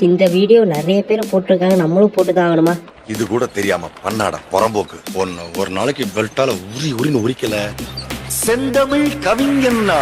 இந்த வீடியோ நிறைய பேர் போட்டிருக்காங்க, நம்மளும் போட்டுதான் ஆகணுமா? இது கூட தெரியாம பண்ணாடா புறம்போக்கு. ஒரு நாளைக்கு பெல்ட்டால உரின்னு உரிக்கல. செந்தமிழ் கவிஞன்னா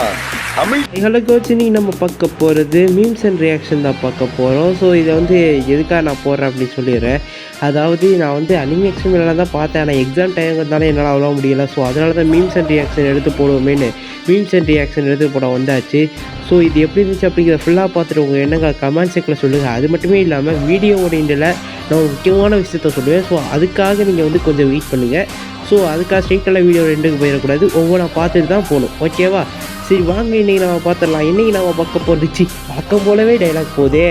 தமிழ். ஹலோ கோச், இன்னைக்கு நம்ம பார்க்க போகிறது மீம்ஸ் அண்ட் ரியாக்ஷன் தான் பார்க்க போகிறோம். ஸோ இதை எதுக்காக நான் போடுறேன் அப்படின்னு சொல்லிடுறேன். அதாவது நான் அனிமே எக்ஸ்பிரிமெண்ட்லாம் தான் பார்த்தேன், ஆனால் எக்ஸாம் டைம்னால என்னால் அவ்வளோ முடியல. ஸோ அதனால தான் மீம்ஸ் அண்ட் ரியாக்ஷன் எடுத்து போடுவோமேனு மீம்ஸ் அண்ட் ரியாக்ஷன் எடுத்து போட வந்தாச்சு. ஸோ இது எப்படி இருந்துச்சு அப்படிங்கிறத ஃபுல்லாக பார்த்துட்டு உங்கள் என்னங்க கமெண்ட் செக்ஷனில் சொல்லுங்கள். அது மட்டுமே இல்லாமல் வீடியோவோட இண்டில் நான் ஒரு முக்கியமான விஷயத்த சொல்லுவேன். ஸோ அதுக்காக நீங்கள் கொஞ்சம் வெயிட் பண்ணுங்கள். ஸோ அதுக்காக ஸ்ட்ரெயிட்டெல்லாம் வீடியோ ரெண்டுக்கு போயிடக்கூடாது, ஒவ்வொன்றா பார்த்துட்டு தான் போகணும், ஓகேவா? சரி வாங்க, இன்றைக்கி நம்ம பார்த்துடலாம். இன்றைக்கி நம்ம பார்க்க போகிறதுச்சு பக்கம் போலவே டைலாக் போதே.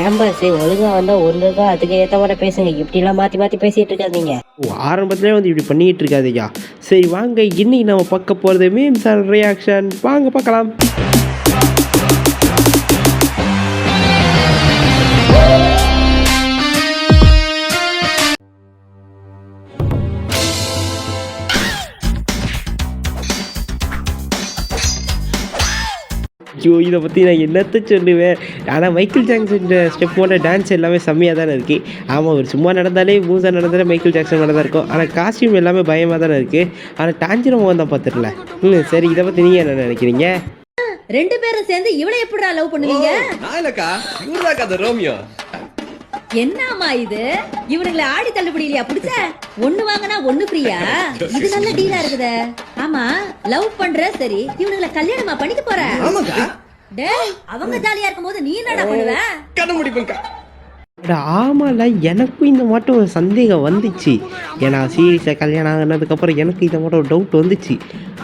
ஏன் பாஸ், ஒழுங்காக வந்தால் ஒழுங்காக அதுக்கு ஏற்ற மாதிரி பேசுங்க, இப்படிலாம் மாற்றி மாற்றி பேசிகிட்டு இருக்காதீங்க. ஆரம்பத்துலேயே இப்படி பண்ணிகிட்டு இருக்காதுயா. சரி வாங்க, இன்றைக்கி நம்ம பார்க்க போகிறது மீம்ஸ் அண்ட் ரியாக்ஷன். வாங்க பார்க்கலாம். ஐயோ, இதை பற்றி நான் என்னத்தை சொல்லுவேன். ஆனால் மைக்கேல் ஜாக்சன் ஸ்டெப்போட டான்ஸ் எல்லாமே செம்மையாக தானே இருக்குது. ஆமாம், ஒரு சும்மா நடந்தாலே மூசாக நடந்தாலே மைக்கேல் ஜாக்சன் மாதிரி தான் இருக்கும். ஆனால் காஸ்டியூம் எல்லாமே பயமாக தானே இருக்குது. ஆனால் டான்ஜிரோ முகம் தான் பார்த்துடல. சரி, இதை பற்றி நீங்கள் என்ன நினைக்கிறீங்க? ரெண்டு பேரும் சேர்ந்து இவளை எப்படிடா லவ் பண்ணுவீங்க? ரோமியோ என்னமா இது? இவனுங்களை ஆடி தள்ளுபடி இல்லையா புடிச்ச? ஒண்ணு வாங்கினா ஒண்ணு ஃப்ரீயா? இது நல்ல டீலா இருக்குதே. ஆமா, லவ் பண்ற சரி, இவனுங்களை கல்யாணமா பண்ணிக்க போற? டேய், அவங்க ஜாலியா இருக்கும்போது நீ என்னடா பண்ணுவ? கதை முடிப்பேன்க்கா. ஆமாம்ல, எனக்கும் இந்த மட்டும் ஒரு சந்தேகம் வந்துச்சு. ஏன்னா சீரியஸாக கல்யாணம் ஆகினதுக்கப்புறம் எனக்கு இந்த மட்டும் ஒரு டவுட் வந்துச்சு.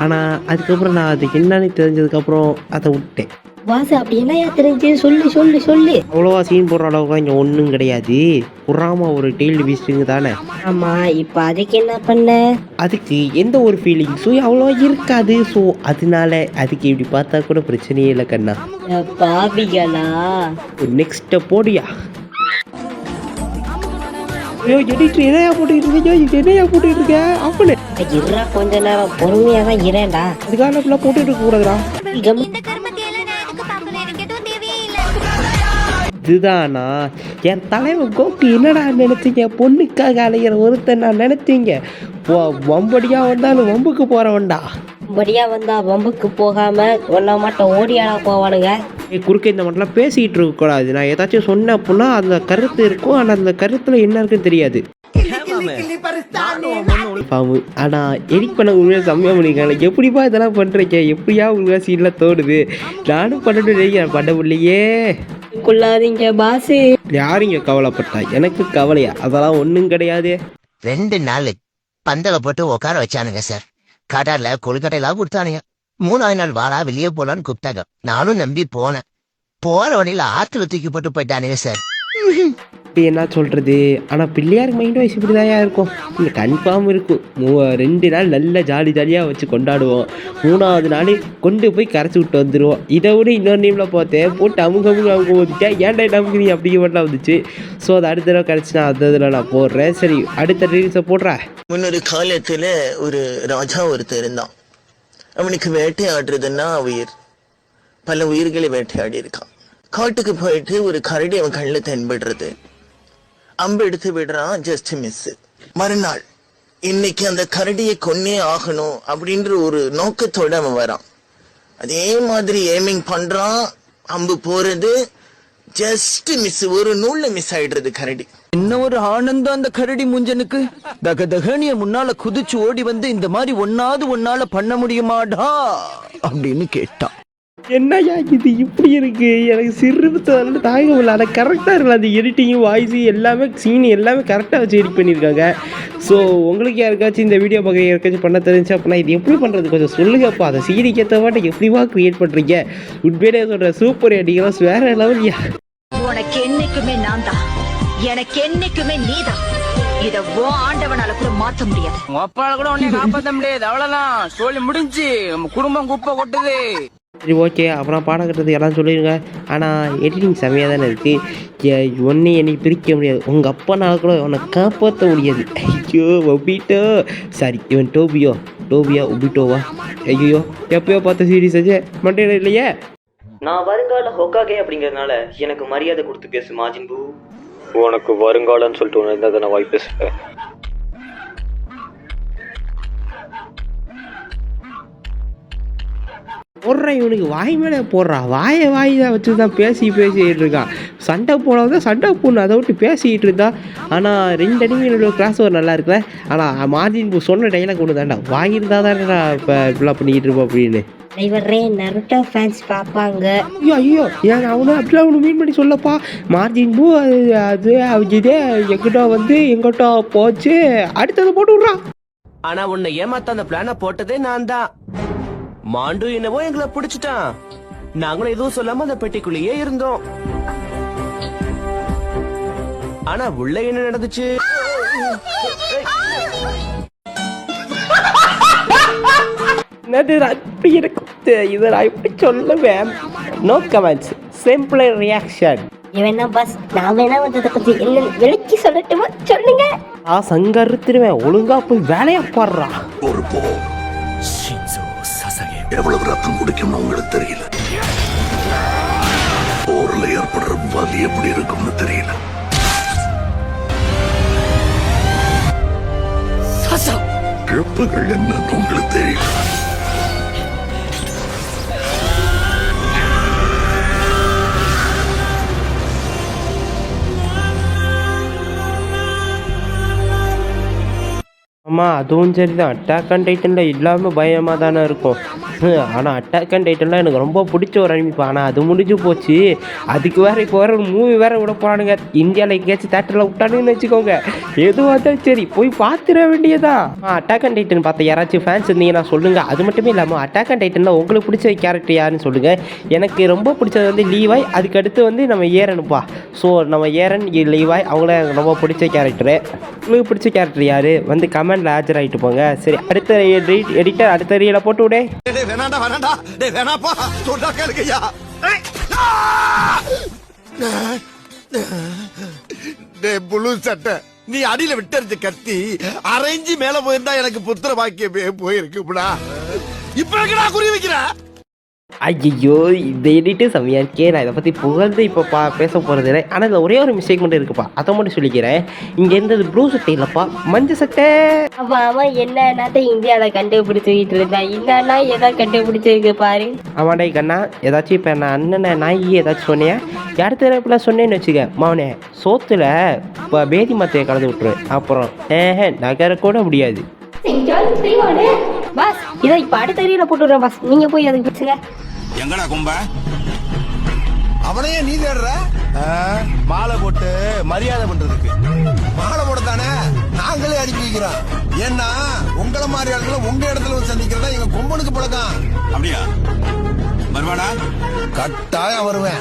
ஆனால் அதுக்கப்புறம் நான் அது என்னன்னு தெரிஞ்சதுக்கப்புறம் அதை விட்டேன். வாசு, அப்படி என்னையா தெரிஞ்சு சொல்லி சொல்லி சொல்லி அவ்வளோவா சீன் போடுற அளவுக்கு இங்கே ஒன்றும் கிடையாது. புறாம ஒரு டெய்ல்டு பீஸ்ட்டுங்க தானே. ஆமாம், இப்போ அதுக்கு என்ன பண்ண? அதுக்கு எந்த ஒரு ஃபீலிங்ஸும் அவ்வளோவா இருக்காது. ஸோ அதனால அதுக்கு இப்படி பார்த்தா கூட பிரச்சனையே இல்லை கண்ணா. பாவிகளா, நெக்ஸ்ட்டை போடியா. ஐயோ, எடிட்டர் என்னையா போட்டுக்கிட்டு இருக்கீங்க? என்னையா போட்டுக்கிட்டு இருக்க? அப்படி இருறா, கொஞ்ச நேரம் பொறுமையாக தான் இரேண்டா. அதுக்காக அப்படிலாம் போட்டுட்டு இருக்க கூடாதுடா. இதுதானா என் தலைவன் கோக்கு? என்னடா நினைச்சீங்க? பொண்ணுக்காக அலைகிற ஒருத்தன் நான் நினைச்சீங்க? வம்படியா வந்தாலும் வம்புக்கு போறவன்டா. வம்படியா வந்தா வம்புக்கு போகாம ஒன்ன மட்டும் ஓடியாடா போவானுங்க. குறுக்க இந்த மட்டும்லாம் பேசிக்கிட்டு இருக்கக்கூடாது. நான் ஏதாச்சும் சொன்னேன் அப்படின்னா அந்த கருத்து இருக்கும், ஆனால் அந்த கருத்துல என்ன இருக்குன்னு தெரியாது. ஆனால் எடிட் பண்ண உண்மையாக செம்மையாக பண்ணியிருக்காங்க. எப்படிப்பா இதெல்லாம் பண்ணுறீங்க? எப்படியா உங்களுக்கு சீன்லாம் தோணுது? நானும் பண்ணணும், பண்ண முடியலையே. கொள்ளாதீங்க பாசு. யாருங்க கவலைப்பட்டா? எனக்கு கவலையா? அதெல்லாம் ஒன்றும் கிடையாது. 2 நாள் பந்தல போட்டு உட்கார வச்சானுங்க சார். கடல்ல கொழுக்கட்டையெல்லாம் கொடுத்தானுங்க. 3ஆவது நாள் வாடா வெளியே போலான்னு கூப்பிட்டாங்க. நானும் நம்பி போனேன். போற வழியில ஆத்துல தூக்கி போட்டு போயிட்டானுங்க சார். இப்போ என்ன சொல்கிறது? ஆனால் பிள்ளையாருக்கு மைண்ட் வாய்ஸ் இப்படி தான் இருக்கும். இல்லை, கன்ஃபார்ம் இருக்கும். 2 நாள் நல்ல ஜாலியாக வச்சு கொண்டாடுவோம். 3ஆவது நாள் கொண்டு போய் கரைச்சி விட்டு வந்துடுவோம். இதை விட இன்னொரு நேமில் பார்த்தேன், போட்டு அவங்க ஓதிட்டேன். ஏன்டா நமக்கு நீ அப்படிங்க மட்டும் வந்துச்சு. ஸோ அது அடுத்த தடவை கரைச்சி நான் அந்த இதில் நான் போடுறேன். சரி, அடுத்த ரீல்ஸை போடுறேன். முன்னொரு காலத்தில் ஒரு ராஜா ஒருத்தர் இருந்தான். அவனுக்கு வேட்டையாடுறதுன்னா உயிர். பல உயிர்களை வேட்டையாடி இருக்கான். காட்டுக்கு போயிட்டு ஒரு கரடி அவன் கண்ணில் தென்படுறது. அம்பு எடுத்து விடுறான், ஜஸ்ட் மிஸ். மறுநாள் இன்னைக்கு அந்த கரடியை கொன்னே ஆகணும் அப்படின்ற ஒரு நோக்கத்தோட அவன் வரான். அதே மாதிரி ஏமிங் பண்றான், அம்பு போறது, ஜஸ்ட் மிஸ். ஒரு நூல்ல மிஸ் ஆயிடுறது கரடி. என்ன ஒரு ஆனந்தம் அந்த கரடி முஞ்சனுக்கு. தகதகனிய முன்னால குதிச்சு ஓடி வந்து இந்த மாதிரி ஒன்னால பண்ண முடியுமாடா அப்படின்னு கேட்டான். என்னையா இது இப்படி இருக்கு? எனக்கு சிறுத்தை தாங்க முடியல. ஆனால் கரெக்டாக இருக்கல, அந்த எடிட்டிங்கும் வாய்ஸு எல்லாமே சீன் எல்லாமே கரெக்டாக வச்சு எடிட் பண்ணியிருக்காங்க. ஸோ உங்களுக்கு யாருக்காச்சும் இந்த வீடியோ பார்க்க யாருக்காச்சும் பண்ண தெரிஞ்சு அப்படின்னா இது எப்படி பண்ணுறது கொஞ்சம் சொல்லுங்கப்பா. அதை சீனிக்கு ஏற்ற மாட்டேன் எப்படிவா க்ரியேட் பண்ணுறீங்க? உண்மையிலே சொல்கிறேன், சூப்பர் எடிட்டிங்லாம் வேற லெவல்யா. உனக்கு என்னைக்குமே நான் தான், எனக்கு என்னைக்குமே நீதான். இத ஆண்டவனால கூட மாற்ற முடியாது. உங்க அப்பால கூட உன்னை காப்பாற்ற முடியாது. அவ்வளவுதான், சொல்லி முடிஞ்சு. நம்ம குடும்பம் குப்பை கொட்டுது. சரி, ஓகே, அப்புறம் பாடம் கட்டுறது எல்லாம் சொல்லிடுங்க. ஆனால் எடிட்டிங் செம்மையாக தானே இருக்குது. ஒன்றே என்னை பிரிக்க முடியாது. உங்கள் அப்பனால கூட உன்னை காப்பாற்ற முடியாது. ஐயோ ஒபிட்டோ, சாரி இவன் டோபியா ஒபிட்டோவா? ஐயோ எப்பயோ பார்த்த சீரீஸ் ஆச்சு, மண்டையில் இல்லையே. நான் வருங்கால ஹொக்காகே அப்படிங்கிறதுனால எனக்கு மரியாதை கொடுத்து பேசு மாஜின் பூ. உனக்கு வருங்காலன்னு சொல்லிட்டு ஒன்று இருந்தால் நான் வாய் பேசுகிறேன். போடுறா இவனுக்கு வாய் மேலே போடுறா, வாய் தான் வச்சு தான் பேசிக்கிட்டு இருக்கான். சண்டை போடாதான் சண்டை போடணும், அதை விட்டு பேசிக்கிட்டு இருந்தா. ஆனால் 2 அடிமையோட கிளாஸ் ஒரு நல்லா இருக்குல்ல. ஆனால் மார்ஜின் பூ சொன்ன டைலாக் ஒன்று தாண்டா, வாங்கியிருந்தா தானே இப்போ இப்படிலாம் பண்ணிக்கிட்டு இருப்போம் அப்படின்னு. டிரைவரே நருட்டோ ஃபேன்ஸ் பார்ப்பாங்க. ஐயோ ஏன் அவனு அப்படிலாம் அவனு மீன் பண்ணி சொல்லப்பா. மார்ஜின் பூ அது இதே எங்கிட்ட வந்து எங்கிட்ட போச்சு, அடுத்தது போட்டு விட்றான். ஆனா உன்னை ஏமாத்த அந்த பிளான போட்டதே நான் தான். மாண்டு என்னவோ எங்களை பிடிச்சிட்டான். நாங்களும் எதுவும் சொல்லாம அந்த பெட்டிக்குள்ளேயே இருந்தோம். ஆனா உள்ள என்ன நடந்துச்சு? அப்படி எனக்கு இதை நான் இப்படி சொல்லுவேன். No comments, simple reaction. இவனா பாஸ், நான் வேணா வந்து அதை பத்தி என்ன விளக்கி சொல்லட்டுமா? சொல்லுங்க. சங்கருத்துருவேன், ஒழுங்கா போய் வேலையா பாடுறா. ஒரு போ எவ்வளவு ரத்தம் குடிக்கும்னு உங்களுக்கு தெரியல. போர்ல ஏற்படுற வலி எப்படி இருக்கும்னு தெரியல. இழப்புகள் என்னன்னு உங்களுக்கு தெரியல. ஆமாம் அதுவும் சரி தான். அட்டாக் அண்ட் டைட்டனில் இல்லாமல் பயமாக தானே இருக்கும். ஆனால் அட்டாக் அண்ட் டைட்டன்லாம் எனக்கு ரொம்ப பிடிச்ச ஒரு அனிமிப்பா. ஆனால் அது முடிஞ்சு போச்சு. அதுக்கு வேறு இப்போ வேறு ஒரு மூவி வேறு விட போகிறானுங்க. இந்தியாவில் எங்கேயாச்சும் தேட்டரில் விட்டானுன்னு வச்சுக்கோங்க. எதுவாக இருந்தாலும் சரி போய் பார்த்துட வேண்டியதான். அட்டாக் அண்ட் டைட்டன் பார்த்த யாராச்சும் ஃபேன்ஸ் இருந்தீங்கன்னா சொல்லுங்கள். அது மட்டுமே இல்லாமல் அட்டாக் அண்ட் டைட்டனில் உங்களுக்கு பிடிச்ச கேரக்டர் யாருன்னு சொல்லுங்கள். எனக்கு ரொம்ப பிடிச்சது வந்து லீவாய், அதுக்கு அடுத்து வந்து நம்ம ஏரனுப்பா. ஸோ நம்ம ஏரன் லீவாய் அவங்கள எனக்கு ரொம்ப பிடிச்ச கேரக்டரு. உங்களுக்கு பிடிச்ச கேரக்டர் யார் வந்து கமெண்டில் ஆஜராகிட்டு போங்க. சரி, அடுத்த எடிட்டர் அடுத்த ரீலை போட்டு விடே. புழு சட்டை, நீ அடியில விட்டறிஞ்ச கத்தி அரைஞ்சி மேல போயிருந்தா எனக்கு புத்திர பாக்கியமே போயிருக்குடா. இப்ப குறி வைக்கிற. ஐயோ இந்த எடிட்டு செம்மையாக இருக்கே. நான் இதை பற்றி புகழ்ந்து இப்போ பேச போகிறது இல்லை. ஆனால் இதில் ஒரே ஒரு மிஸ்டேக் மட்டும் இருக்குப்பா, அதை மட்டும் சொல்லிக்கிறேன். இங்கே இருந்தது ப்ளூ சட்டை இல்லைப்பா, மஞ்சள் சட்டை. அவன் என்னன்னா இந்தியாவில் கண்டுபிடிச்சிக்கிட்டு இருந்தா, என்னன்னா எதாவது கண்டுபிடிச்சிருக்கு பாரு. ஆமாண்டா கண்ணா, ஏதாச்சும் இப்போ நான் அண்ணனை நாய் ஏதாச்சும் சொன்னேன், இடத்துல இப்படிலாம் சொன்னேன்னு வச்சுக்க மவனே, சோத்துல இப்போ பேதி மத்தையை கலந்து விட்டுருவேன். அப்புறம் நகர கூட முடியாது. பாஸ் இதை இப்போ அடுத்த ரீல போட்டு விடுறேன் பாஸ், நீங்க போய் அதுக்கு பிடிச்சுங்க. எங்கடா கும்ப? அவனையே நீ தேடுற? மாலை போட்டு மரியாதை பண்றதுக்கு. மாலை போட தானே நாங்களே அனுப்பி வைக்கிறோம். ஏன்னா உங்களை மாதிரி ஆளுங்களை உங்க இடத்துல வந்து சந்திக்கிறதா எங்க கொம்பனுக்கு பழக்கம். அப்படியா? வருவானா? கட்டாயம் வருவேன்.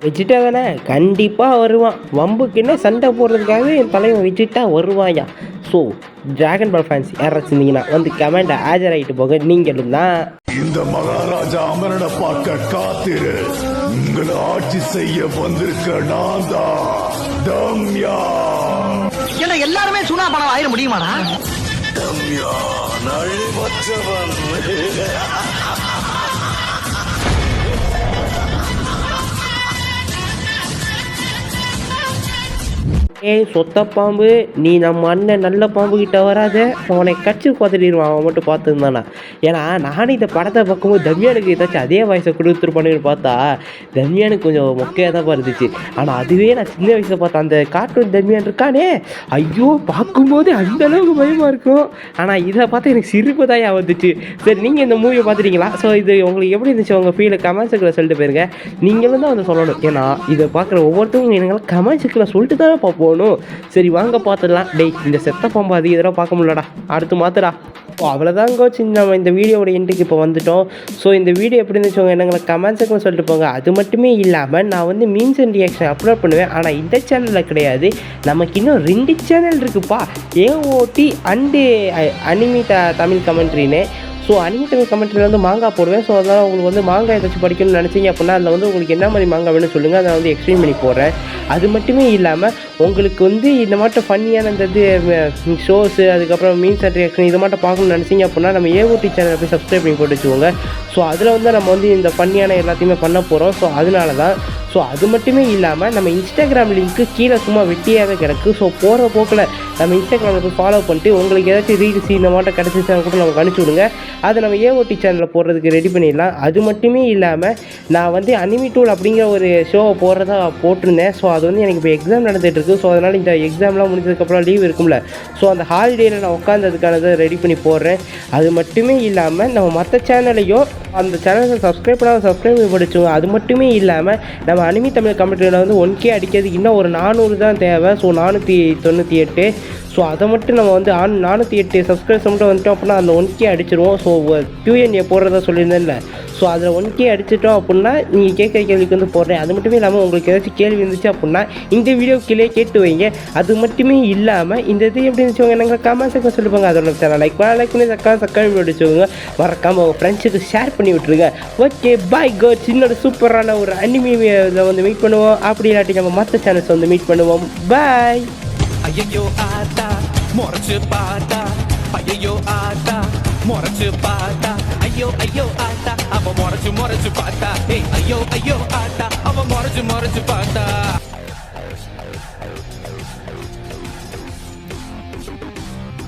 வச்சுட்டா தானே கண்டிப்பாக வருவான். வம்புக்குன்னு சண்டை போடுறதுக்காகவே என் தலைவன் வச்சுட்டா வருவாயா. ஸோ டிராகன் பால் ஃபேன்ஸ் யாராச்சும் இருந்தீங்கன்னா வந்து கமெண்ட்டை ஆஜராகிட்டு போக. நீங்களும் தான் இந்த மகாராஜா அமரனை பார்க்க காத்திரு. உங்களை ஆட்சி செய்ய வந்திருக்க நான் தான் தம்யா. ஏன்னா எல்லாருமே சுனா பணம் ஆயிட முடியுமாடா? தம்யா நழிவற்றவன். ஏய் சொத்த பாம்பு, நீ நம்ம அண்ணன் நல்ல பாம்பு கிட்ட வராத, அவனை கட்சி குதறிடுவான். அவன் மட்டும் பார்த்துருந்தானா. ஏன்னா நானும் இந்த படத்தை பார்க்கும்போது தம்யானுக்கு ஏதாச்சும் அதே வயசை கொடுத்துருப்பானுன்னு பார்த்தா தம்யானுக்கு கொஞ்சம் மொக்கையாக தான் இருந்துச்சு. ஆனால் அதுவே நான் சின்ன வயசில் பார்த்தேன் அந்த கார்ட்டூன் தம்யான் இருக்கானே, ஐயோ பார்க்கும்போது அந்த அளவுக்கு பயமாக இருக்கும். ஆனால் இதை பார்த்து எனக்கு சிரிப்பு தான் வந்துச்சு. சரி, நீங்கள் இந்த மூவியை பார்த்துட்டீங்களா? ஸோ இது உங்களுக்கு எப்படி இருந்துச்சு உங்கள் ஃபீலை கமெண்ட்ஸுக்குள்ள சொல்லிட்டு போயிருங்க. நீங்களும் தான் வந்து சொல்லணும். ஏன்னா இதை பார்க்குற ஒவ்வொருத்தவங்க எங்களை கமெண்ட்ஸுக்குள்ள சொல்லிட்டு தானே பார்ப்போம். சரி வாங்க பார்த்துடலாம். டேய் இந்த செத்த பாம்பு அதிக தடவை பார்க்க முடியலடா, அடுத்து மாத்துடா. அவ்வளோதாங்க கோச்சு, நம்ம இந்த வீடியோட எண்டுக்கு இப்போ வந்துட்டோம். ஸோ இந்த வீடியோ எப்படி இருந்துச்சு எங்களை கமெண்ட்ஸுக்குன்னு சொல்லிட்டு போங்க. அது மட்டுமே இல்லாமல் நான் வந்து மீம்ஸ் அண்ட் ரியாக்ஷன் அப்லோட் பண்ணுவேன். ஆனால் இந்த சேனலில் கிடையாது, நமக்கு இன்னும் 2 சேனல் இருக்குப்பா, ஏஓடி அண்டு அனிமி தமிழ் கமெண்ட்ரின்னு. ஸோ அனிமி தமிழ் கமெண்ட்ரியில் வந்து மாங்கா போடுவேன். ஸோ அதனால் உங்களுக்கு வந்து மாங்கா ஏதாச்சும் படிக்கணும்னு நினச்சிங்க அப்படின்னா அதில் வந்து உங்களுக்கு என்ன மாதிரி மாங்கா வேணும்னு சொல்லுங்கள், அதை வந்து எக்ஸ்பிளைன் பண்ணி போடுறேன். அது மட்டுமே இல்லாமல் உங்களுக்கு வந்து இந்த மாட்டம் ஃபன்னியான இந்த ஷோஸு அதுக்கப்புறம் மீம்ஸ் அண்ட் ரியாக்ஷன் இது மட்டும் பார்க்கணும்னு நினச்சிங்க அப்படின்னா நம்ம ஏஓடி சேனலை போய் சப்ஸ்கிரைப் பண்ணி போட்டு வச்சுக்கோங்க. ஸோ அதில் வந்து நம்ம வந்து இந்த ஃபன்னியான எல்லாத்தையுமே பண்ண போகிறோம். ஸோ அதனால தான். ஸோ அது மட்டுமே இல்லாமல் நம்ம இன்ஸ்டாகிராம் லிங்க்கு கீழே சும்மா வெட்டியாகவே கிடக்கு. ஸோ போகிற போக்கில் நம்ம இன்ஸ்டாகிராமில் போய் ஃபாலோ பண்ணிட்டு உங்களுக்கு ஏதாச்சும் ரீல்ஸ் இந்த மாட்டம் கிடச்சிச்சுன்னா கூட நமக்கு அனுப்பிச்சி விடுங்க. அதை நம்ம ஏஓடி சேனலில் போடுறதுக்கு ரெடி பண்ணிடலாம். அது மட்டுமே இல்லாமல் நான் வந்து அனிமி டூல் அப்படிங்கிற ஒரு ஷோவை போடுறதா போட்டிருந்தேன். ஸோ அது வந்து எனக்கு இப்போ எக்ஸாம் நடந்துகிட்ருக்கு. ஸோ அதனால் இந்த எக்ஸாம்லாம் முடிஞ்சதுக்கப்புறம் லீவ் இருக்கும்ல, ஸோ அந்த ஹாலிடேயில் நான் உட்காந்ததுக்கானதை ரெடி பண்ணி போடுறேன். அது மட்டுமே இல்லாமல் நம்ம மற்ற சேனலையும் அந்த சேனலை சப்ஸ்கிரைப் சப்ஸ்கிரைப் பண்ணி படிச்சுவோம். அது மட்டுமே இல்லாமல் நம்ம அனிமி தமிழ் கம்ப்யூட்டரில் வந்து 1K அடிக்கிறதுக்கு இன்னும் ஒரு 400 தான் தேவை. ஸோ 498. ஸோ அதை மட்டும் நம்ம வந்து 408 சப்ஸ்கிரைப்ஸ் மட்டும் வந்துட்டோம் அப்படின்னா அந்த 1K அடிச்சிருவோம். ஸோ Q&A போடுறதா சொல்லியிருந்தேன்ல, ஸோ அதில் 1K அடிச்சிட்டோம் அப்படின்னா நீங்கள் கேட்குற கேள்விக்கு வந்து போடுறேன். அது மட்டுமே இல்லாமல் உங்களுக்கு ஏதாச்சும் கேள்வி இருந்துச்சு அப்படின்னா இந்த வீடியோ கீழே கேட்டு வைங்க. அது மட்டுமே இல்லாமல் இந்த இது எப்படி இருந்துச்சுவங்க எனக்கு கமெண்ட் செக்ஷன் சொல்லிப்பாங்க. அதோட சேனல் லைக் பண்ணி சப்ஸ்கிரைப் வச்சுக்கோங்க. மறக்காமல் உங்கள் ஃப்ரெண்ட்ஸுக்கு ஷேர் பண்ணி விட்ருங்க. ஓகே பாய் கோட்ஸ். இன்னொரு சூப்பரான ஒரு அனிமி இதில் வந்து மீட் பண்ணுவோம். அப்படி இல்லாட்டி நம்ம மற்ற சேனல்ஸ் வந்து மீட் பண்ணுவோம். பாய். ஐயோ ஆத்தா முறைச்சு பாத்தா, ஐயோ ஆத்தா முறைச்சு பாத்தா, ஐயோ ஆத்தா அவ முறைச்சு பாத்தா, ஐயோ ஆத்தா அவ முறைச்சு பாத்தா.